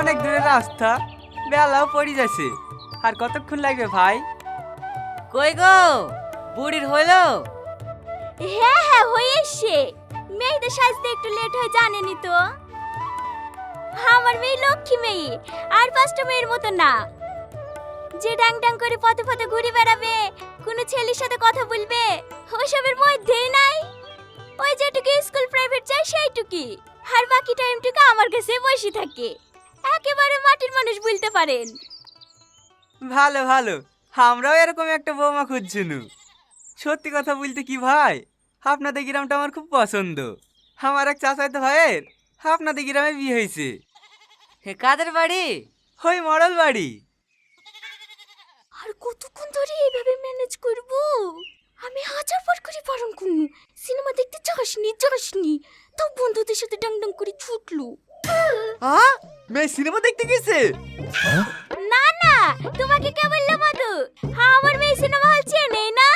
অনেক দূরের রাস্তা, বেলাও পড়ে যাচ্ছে। আর কতক্ষণ লাগবে ভাই? কই গো, বুড়ির হইলো? হ্যাঁ হ্যাঁ হয়ে এসছে। মেয়েদের সাজতে একটু লেট হয় জানেনি তো। আমার মেয়ে লক্ষ্মী মেয়ে, আর 5টা মেয়ের মতো না যে ডাং ডাং করে পথে পথে ঘুরে বেড়াবে, কোনো ছেলের সাথে কথা বলবে, ওসবের মধ্যেই নাই। ওই যেটুকু স্কুল প্রাইভেট যায় সেইটুকুই, আর বাকি টাইমটুকু আমার কাছে বসে থাকে। একেবারে মাটির মানুষ বলতে পারেন। ভালো ভালো, আমরাও এরকম একটা বৌমা খুঁজছিনু। সত্যি কথা বলতে কি ভাই, আপনাদের গ্রামটা আমার খুব পছন্দ। আমার এক চাচাতো ভাইয়ের আপনাদের গ্রামে বিয়ে হয়েছে। কাদের বাড়ি? ওই মডেল বাড়ি। আর কতক্ষণ ধরে এইভাবে ম্যানেজ করব? আমি হাজার বার করে বারণ করলু, সিনেমা দেখতে যাসনি, তাও বন্ধুদের সাথে ডাং ডাং করে ছুটলু। মেয়ে সিনেমা দেখতে গেছে? না না, তোমাকে কে বললো মধু? আমার মেয়ে সিনেমা হল চেনে না।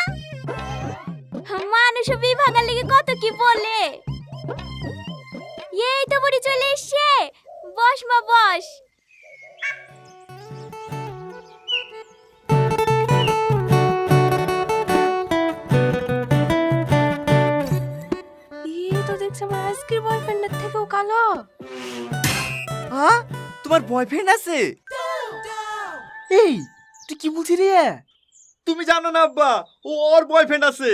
মানুষ বিভাগের লেগে কত কি বলে। এই তো বুড়ি চলে এসছে, বস মা বস। তো দেখছি আমার আজকের বয়ফ্রেন্ডের থেকেও কালো। হ্যাঁ, তোমার বয়ফ্রেন্ড আছে? এই তুই কি বলছিস রে? তুমি জানো না আব্বা, ওর বয়ফ্রেন্ড আছে।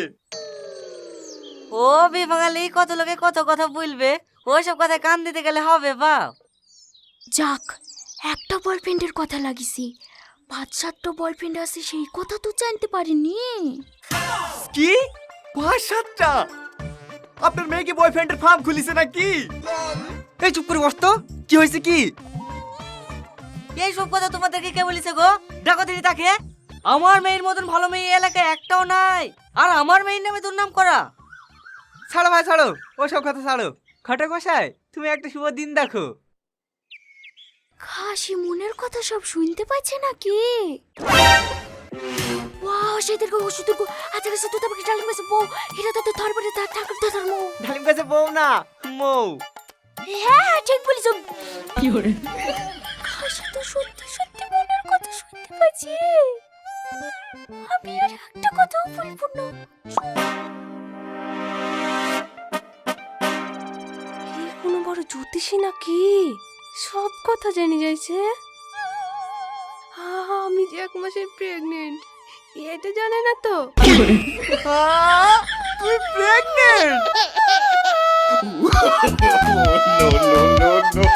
ও বিভাগালি কত লোকে কত কথা বলবে, ওসব কথা কান দিতে গেলে হবে বাপ? যাক, একটা বয়ফ্রেন্ডের কথা লাগিছি, 5-7টা বয়ফ্রেন্ড আছে সেই কথা তো জানতে পারিনি। কি 5-7টা? আপনার মেয়ে কি বয়ফ্রেন্ডের ফার্ম খুলিছে নাকি? এই চুপ করে বস তো, কি হয়েছে কি? এই সব কথা তোমাদেরকে কে বলেছে গো? ডাকো দিদি তাকে। আমার মেয়ের মতন ভালো মেয়ে এলাকায় একটাও নাই, আর আমার মেয়ের নামে দুর্নাম করা। ছাড়ো ভাই ছাড়ো, ওসব কথা ছাড়ো। ঘটক মশাই, তুমি একটা শুভ দিন দেখো। খাসি মনের কথা সব শুনতে পাচ্ছে নাকি? ওয়াও, সেদের গো ওষুধের গো, আচ্ছা গেছে তো তোমাকে ডালিম গেছে বউ, এটা তো ধরবরে তার ঠাকুর দাদার মৌ। ডালিম গাছে বউ না, মৌ। হ্যাঁ হ্যাঁ ঠিক বলিস। কি করে খাসি তো সত্যি সত্যি মনের কথা শুনতে পাচ্ছে। আমি আর একটা কথাও বলবো না। এই কোনো বড় জ্যোতিষী নাকি? সব কথা জেনে যাইছে। আমি যে 1 মাসের প্রেগনেন্ট, এটা জানে না তো। তুই pregnant? No, no, no, no.